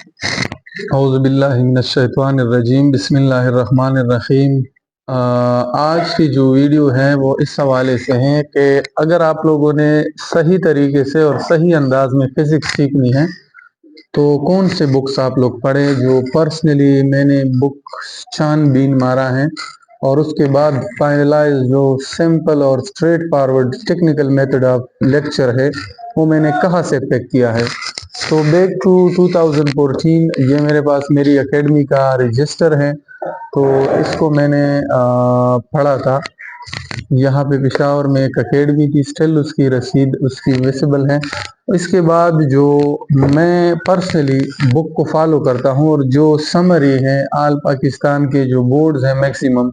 اعوذ باللہ من الشیطان الرجیم، بسم اللہ الرحمن الرحیم۔ آج کی جو ویڈیو ہے وہ اس حوالے سے ہے کہ اگر آپ لوگوں نے صحیح طریقے سے اور صحیح انداز میں فزکس سیکھنی ہے تو کون سے بکس آپ لوگ پڑھیں۔ جو پرسنلی میں نے بک چھان بین مارا ہے اور اس کے بعد فائنلائز جو سمپل اور straight forward technical method of lecture ہے وہ میں نے کہاں سے پک کیا ہے۔ تو بیک ٹو 2014 یہ میرے پاس میری اکیڈمی کا رجسٹر ہے، تو اس کو میں نے پڑھا تھا۔ یہاں پہ پشاور میں ایک اکیڈمی کی اسٹل اس کی رسید اس کی ویسیبل ہے۔ اس کے بعد جو میں پرسنلی بک کو فالو کرتا ہوں اور جو سمری ہے آل پاکستان کے جو بورڈز ہیں میکسیمم،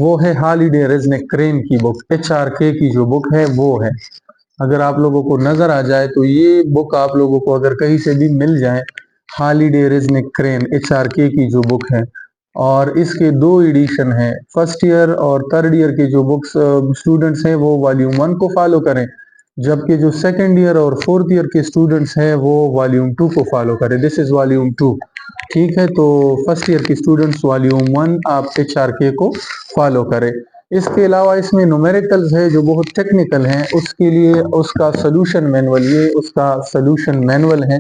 وہ ہے ہالیڈے ریزنک کرین کی بک، HRK کی جو بک ہے وہ ہے۔ اگر آپ لوگوں کو نظر آ جائے تو یہ بک آپ لوگوں کو اگر کہیں سے بھی مل جائے، ہالیڈے ریزنک کرین HRK کی جو بک ہے، اور اس کے 2 ایڈیشن ہیں۔ فرسٹ ایئر اور تھرڈ ایئر کے جو بکس اسٹوڈنٹس ہیں وہ والیوم 1 کو فالو کریں، جبکہ جو سیکنڈ ایئر اور فورتھ ایئر کے اسٹوڈنٹس ہیں وہ والیوم 2 کو فالو کریں۔ دس از والیوم 2، ٹھیک ہے۔ تو فرسٹ ایئر کے اسٹوڈنٹس والیوم 1 آپ HRK کو فالو کریں۔ اس کے علاوہ اس میں نومیریکلز ہے جو بہت ٹیکنیکل ہیں، اس کے لیے اس کا سلوشن مینول، یہ اس کا سلوشن مینول ہے،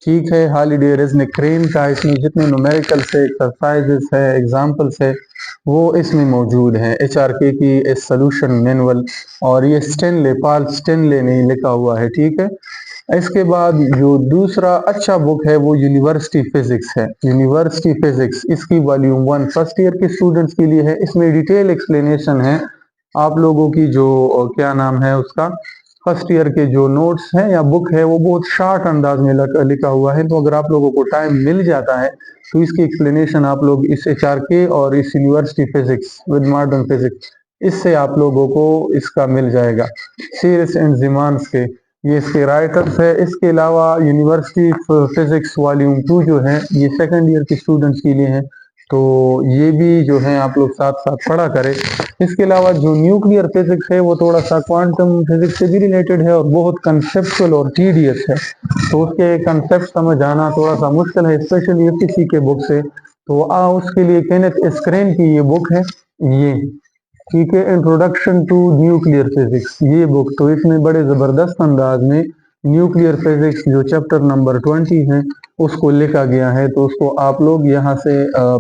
ٹھیک ہے۔ ہالیڈے ریزنک کرین کا اس میں جتنے نومیریکلز ہے، ایکسرسائزز ہے، ایگزامپلس ہے، وہ اس میں موجود ہیں۔ HRK کی اس سلوشن مینول، اور یہ سٹینلے پال سٹینلے نے لکھا ہوا ہے، ٹھیک ہے۔ اس کے بعد جو دوسرا اچھا بک ہے وہ یونیورسٹی فزکس ہے۔ یونیورسٹی فزکس اس کی والیوم 1 فرسٹ ایئر کے اسٹوڈنٹس کے لیے ہے۔ اس میں ڈیٹیل ایکسپلینیشن ہے آپ لوگوں کی جو کیا نام ہے اس کا، فرسٹ ایئر کے جو نوٹس ہیں یا بک ہے وہ بہت شارٹ انداز میں لکھا ہوا ہے، تو اگر آپ لوگوں کو ٹائم مل جاتا ہے تو اس کی ایکسپلینیشن آپ لوگ اس HRK اور اس university physics with modern physics, اس سے آپ لوگوں کو اس کا مل جائے گا۔ سیریس اینڈ زیمانس کے یہ اس کے رائٹرز ہے۔ اس کے علاوہ یونیورسٹی فزکس والیوم 2 جو ہے یہ سیکنڈ ایئر کے اسٹوڈنٹس کے لیے ہے، تو یہ بھی جو ہے آپ لوگ ساتھ ساتھ پڑھا کریں۔ اس کے علاوہ جو نیوکلیئر فزکس ہے وہ تھوڑا سا کوانٹم فزکس سے بھی ریلیٹڈ ہے اور بہت کنسیپچول اور ٹیڈیس ہے، تو اس کے کنسیپٹ سمجھ آنا تھوڑا سا مشکل ہے، اسپیشلی FTC کے بک سے۔ تو اس کے لیے کینتھ اسکرین کی یہ بک ہے، یہ ٹھیک ہے، انٹروڈکشن ٹو نیوکلیئر فزکس یہ بک، تو اس میں بڑے زبردست انداز میں نیوکلیئر فزکس جو چیپٹر نمبر 20 ہے اس کو لکھا گیا ہے، تو اس کو آپ لوگ یہاں سے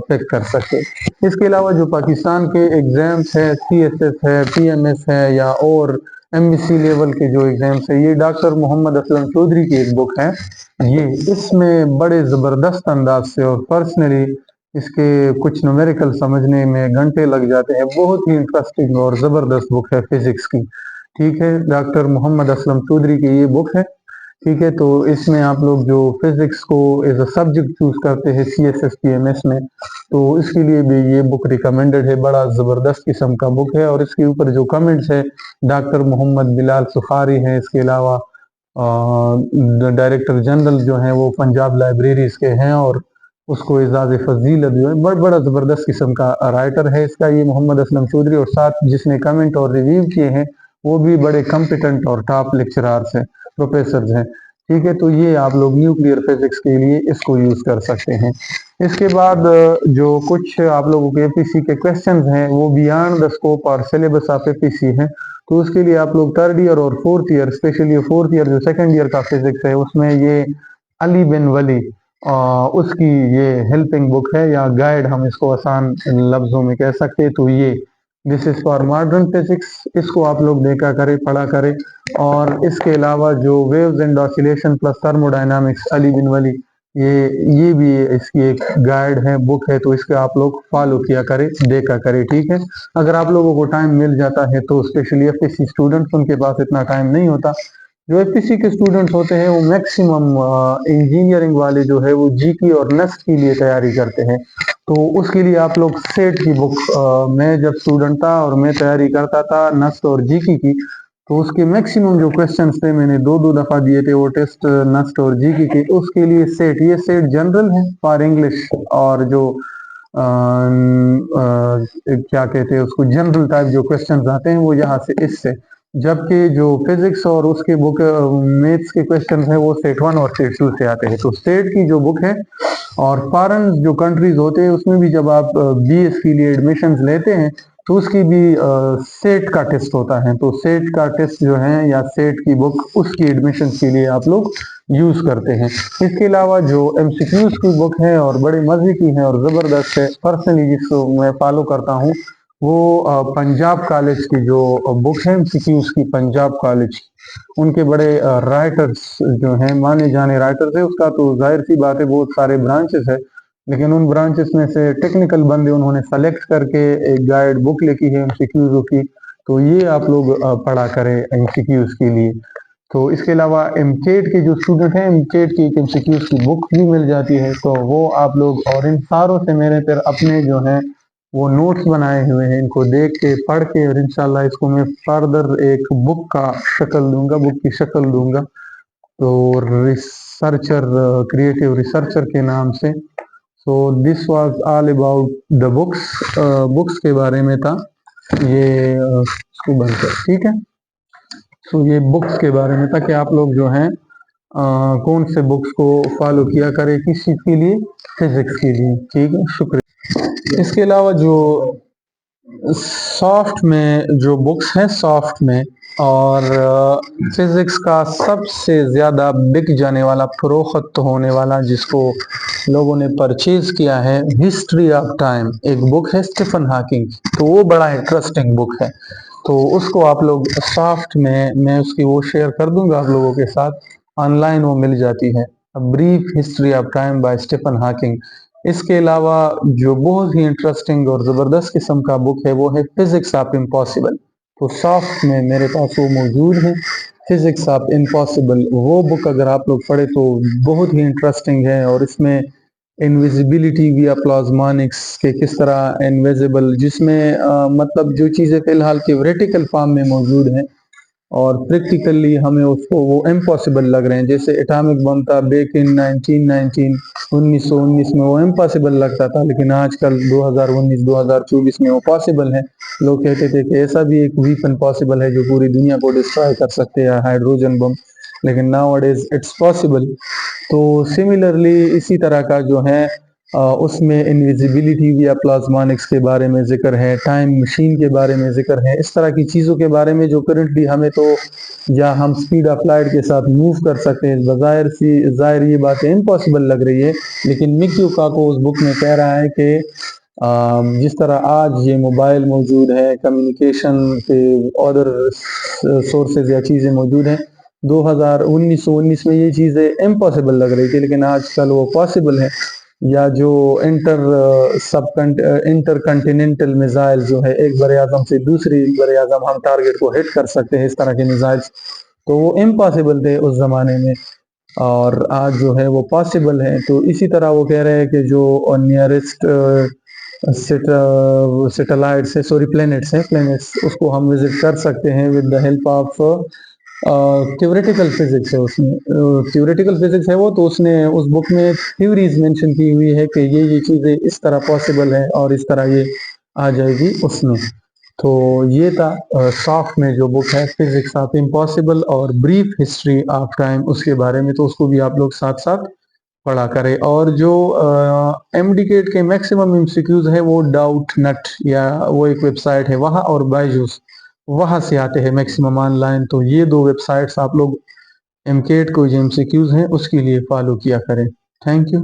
پک کر سکتے۔ اس کے علاوہ جو پاکستان کے ایگزامس ہے، CSS ہے، PMS ہے، یا اور MBC لیول کے جو ایگزامس ہے، یہ ڈاکٹر محمد اسلم چودھری کی ایک بک ہے۔ یہ اس میں بڑے زبردست انداز سے، اور پرسنلی اس کے کچھ نومیریکل سمجھنے میں گھنٹے لگ جاتے ہیں، بہت ہی انٹرسٹنگ اور زبردست بک ہے فزکس کی، ٹھیک ہے۔ ڈاکٹر محمد اسلم چودھری کی یہ بک ہے، ٹھیک ہے۔ تو اس میں آپ لوگ جو فزکس کو ایز اے سبجیکٹ چوز کرتے ہیں CSS PMS میں، تو اس کے لیے بھی یہ بک ریکمینڈڈ ہے، بڑا زبردست قسم کا بک ہے۔ اور اس کے اوپر جو کمنٹس ہے ڈاکٹر محمد بلال سخاری ہیں، اس کے علاوہ ڈائریکٹر جنرل جو ہیں وہ پنجاب لائبریریز کے ہیں، اور اس کو اعزاز فضیلت جو ہے بڑا زبردست قسم کا رائٹر ہے اس کا یہ محمد اسلم چودھری، اور ساتھ جس نے کمنٹ اور ریویو کیے ہیں وہ بھی بڑے کمپیٹنٹ اور ٹاپ لیکچرارز ہیں، پروفیسرز ہیں، ٹھیک ہے۔ تو یہ آپ لوگ نیوکلیئر فزکس کے لیے اس کو یوز کر سکتے ہیں۔ اس کے بعد جو کچھ آپ لوگوں کے FPC کے کویسچنز ہیں وہ بیانڈ دا اسکوپ اور سلیبس آف FPC ہیں، تو اس کے لیے آپ لوگ تھرڈ ایئر اور fourth year, especially fourth year جو سیکنڈ ایئر کا فزکس ہے اس میں یہ علی بن ولی اس کی یہ ہیلپنگ بک ہے، یا گائیڈ ہم اس کو آسان لفظوں میں کہہ سکتے، تو یہ دس از فار ماڈرن فزکس، اس کو آپ لوگ دیکھا کرے پڑھا کرے۔ اور اس کے علاوہ جو waves and oscillation plus thermodynamics Ali bin Wali, یہ بھی اس کی ایک گائیڈ ہے، بک ہے، تو اس کے آپ لوگ فالو کیا کرے، دیکھا کرے، ٹھیک ہے۔ اگر آپ لوگوں کو ٹائم مل جاتا ہے تو اسپیشلی FPC اسٹوڈنٹس، ان کے پاس اتنا ٹائم نہیں ہوتا، جو FPC کے اسٹوڈنٹس ہوتے ہیں وہ میکسیمم انجینئرنگ والے جو ہے وہ GK اور NEST کے لیے تیاری کرتے ہیں، تو اس کے لیے آپ لوگ سیٹ کی بک، میں جب اسٹوڈنٹ تھا اور میں تیاری کرتا تھا NEST اور GK کی، تو اس کے میکسیمم جو کویسچنس تھے میں نے 2 دفعہ دیے تھے وہ ٹیسٹ NEST اور GK کے، اس کے لیے سیٹ، یہ سیٹ جنرل ہے فار انگلش، اور جو کیا کہتے ہیں اس کو جنرل ٹائپ جو کویسچنز آتے ہیں وہ یہاں سے اس سے، جبکہ جو فزکس اور اس کے بک میتھس کے کویسچنز ہیں وہ سیٹ 1 اور سیٹ 2 سے آتے ہیں۔ تو سیٹ کی جو بک ہے اور فارن جو کنٹریز ہوتے ہیں اس میں بھی جب آپ بی ایس کے لیے ایڈمیشنز لیتے ہیں تو اس کی بھی سیٹ کا ٹیسٹ ہوتا ہے، تو سیٹ کا ٹیسٹ جو ہے یا سیٹ کی بک اس کی ایڈمیشن کے لیے آپ لوگ یوز کرتے ہیں۔ اس کے علاوہ جو ایم سی کیوز کی بک ہے اور بڑے مزے کی ہے اور زبردست ہے، پرسنلی جس کو میں فالو کرتا ہوں وہ پنجاب کالج کی جو بک ہے ایم سی کیوز کی، پنجاب کالج ان کے بڑے رائٹرز جو ہیں، مانے جانے رائٹرز ہیں۔ اس کا تو ظاہر سی بات ہے بہت سارے برانچز ہے، لیکن ان برانچز میں سے ٹیکنیکل بندے انہوں نے سلیکٹ کر کے ایک گائیڈ بک لکھی ہے ایم سی کیوز کی، تو یہ آپ لوگ پڑھا کریں ایم سی کیوز کے لیے۔ تو اس کے علاوہ ایم کیٹ کے جو اسٹوڈنٹ ہیں، ایم کیٹ کی ایک ایم سی کیوز کی بک بھی مل جاتی ہے، تو وہ آپ لوگ، اور ان ساروں سے میرے پھر اپنے جو ہیں وہ نوٹس بنائے ہوئے ہیں، ان کو دیکھ کے پڑھ کے، اور انشاءاللہ اس کو میں فردر ایک بک کا شکل دوں گا، بک کی شکل دوں گا، تو ریسرچر، کریٹیو ریسرچر کے نام سے۔ So this was all about the books, books کے بارے میں تھا یہ، اس کو بند کر، ٹھیک ہے۔ سو یہ بکس کے بارے میں تھا کہ آپ لوگ جو ہیں کون سے بکس کو فالو کیا کرے، کس چیز کے لیے، فزکس کے لیے، ٹھیک ہے، شکریہ۔ اس کے علاوہ جو سافٹ میں جو بکس ہیں، سافٹ میں اور فزکس کا سب سے زیادہ بک جانے والا، فروخت ہونے والا، جس کو لوگوں نے پرچیز کیا ہے، ہسٹری آف ٹائم، ایک بک ہے اسٹیفن ہاکنگ، تو وہ بڑا انٹرسٹنگ بک ہے، تو اس کو آپ لوگ سافٹ میں اس کی وہ شیئر کر دوں گا آپ لوگوں کے ساتھ، آن لائن وہ مل جاتی ہے، brief history of time by Stephen Hawking. اس کے علاوہ جو بہت ہی انٹرسٹنگ اور زبردست قسم کا بک ہے وہ ہے فزکس آف امپاسبل، تو سافٹ میں میرے پاس وہ موجود ہے، فزکس آف امپاسبل۔ وہ بک اگر آپ لوگ پڑھے تو بہت ہی انٹرسٹنگ ہے، اور اس میں انویزیبلٹی ویا پلازمانکس کے کس طرح انویزیبل، جس میں مطلب جو چیزیں فی الحال تھیوریٹیکل فارم میں موجود ہیں اور پریکٹیکلی ہمیں اس کو وہ امپاسبل لگ رہے ہیں، جیسے ایٹامک بم تھا بیک ان 1919 میں وہ امپاسبل لگتا تھا، لیکن آج کل 2019-2024 میں وہ پاسبل ہے۔ لوگ کہتے تھے کہ ایسا بھی ایک ویپن پاسبل ہے جو پوری دنیا کو ڈسٹرائے کر سکتے ہیں، ہائیڈروجن بم، لیکن ناؤ اڈیز اٹس پاسبل۔ تو سملرلی اسی طرح کا جو ہے اس میں انویزیبلٹی یا پلازمانکس کے بارے میں ذکر ہے، ٹائم مشین کے بارے میں ذکر ہے، اس طرح کی چیزوں کے بارے میں جو کرنٹلی ہمیں تو یا ہم سپیڈ آف لائٹ کے ساتھ موو کر سکتے ہیں، ظاہر یہ باتیں امپاسبل لگ رہی ہے، لیکن مکیو کاکو اس بک میں کہہ رہا ہے کہ جس طرح آج یہ موبائل موجود ہے، کمیونیکیشن کے ادر سورسز یا چیزیں موجود ہیں، 1919 میں یہ چیزیں امپاسبل لگ رہی تھی، لیکن آج کل وہ پاسبل ہے۔ یا جو انٹر کنٹیننٹل میزائل جو ہے، ایک بر اعظم سے دوسری بر اعظم ہم ٹارگٹ کو ہٹ کر سکتے ہیں، اس طرح کے میزائل، تو وہ امپاسبل تھے اس زمانے میں، اور آج جو ہے وہ پاسبل ہے۔ تو اسی طرح وہ کہہ رہے ہیں کہ جو نیئرسٹ سیٹلائٹس ہے، سوری پلینٹس ہیں، پلینٹس اس کو ہم وزٹ کر سکتے ہیں with the help of theoretical physics ہے، اس میں تھیوریٹیکل فزکس ہے وہ، تو اس نے اس بک میں تھیوریز مینشن کی ہوئی ہے کہ یہ چیزیں اس طرح پاسبل ہے اور اس طرح یہ آ جائے گی اس میں۔ تو یہ تھا سافٹ میں جو بک ہے فزکس آف امپاسبل اور بریف ہسٹری آف ٹائم، اس کے بارے میں، تو اس کو بھی آپ لوگ ساتھ ساتھ پڑھا کرے۔ اور جو ایم ڈی کیٹ کے میکسیمم ایم سی کیوز ہے وہ ڈاؤٹ نٹ یا وہ ایک ویب سائٹ ہے وہاں، اور بائجوس وہاں سے آتے ہیں میکسیمم آن لائن، تو یہ دو ویب سائٹس آپ لوگ ایم کیٹ کو جو ایم سی کیوز ہیں اس کے لیے فالو کیا کریں۔ Thank you.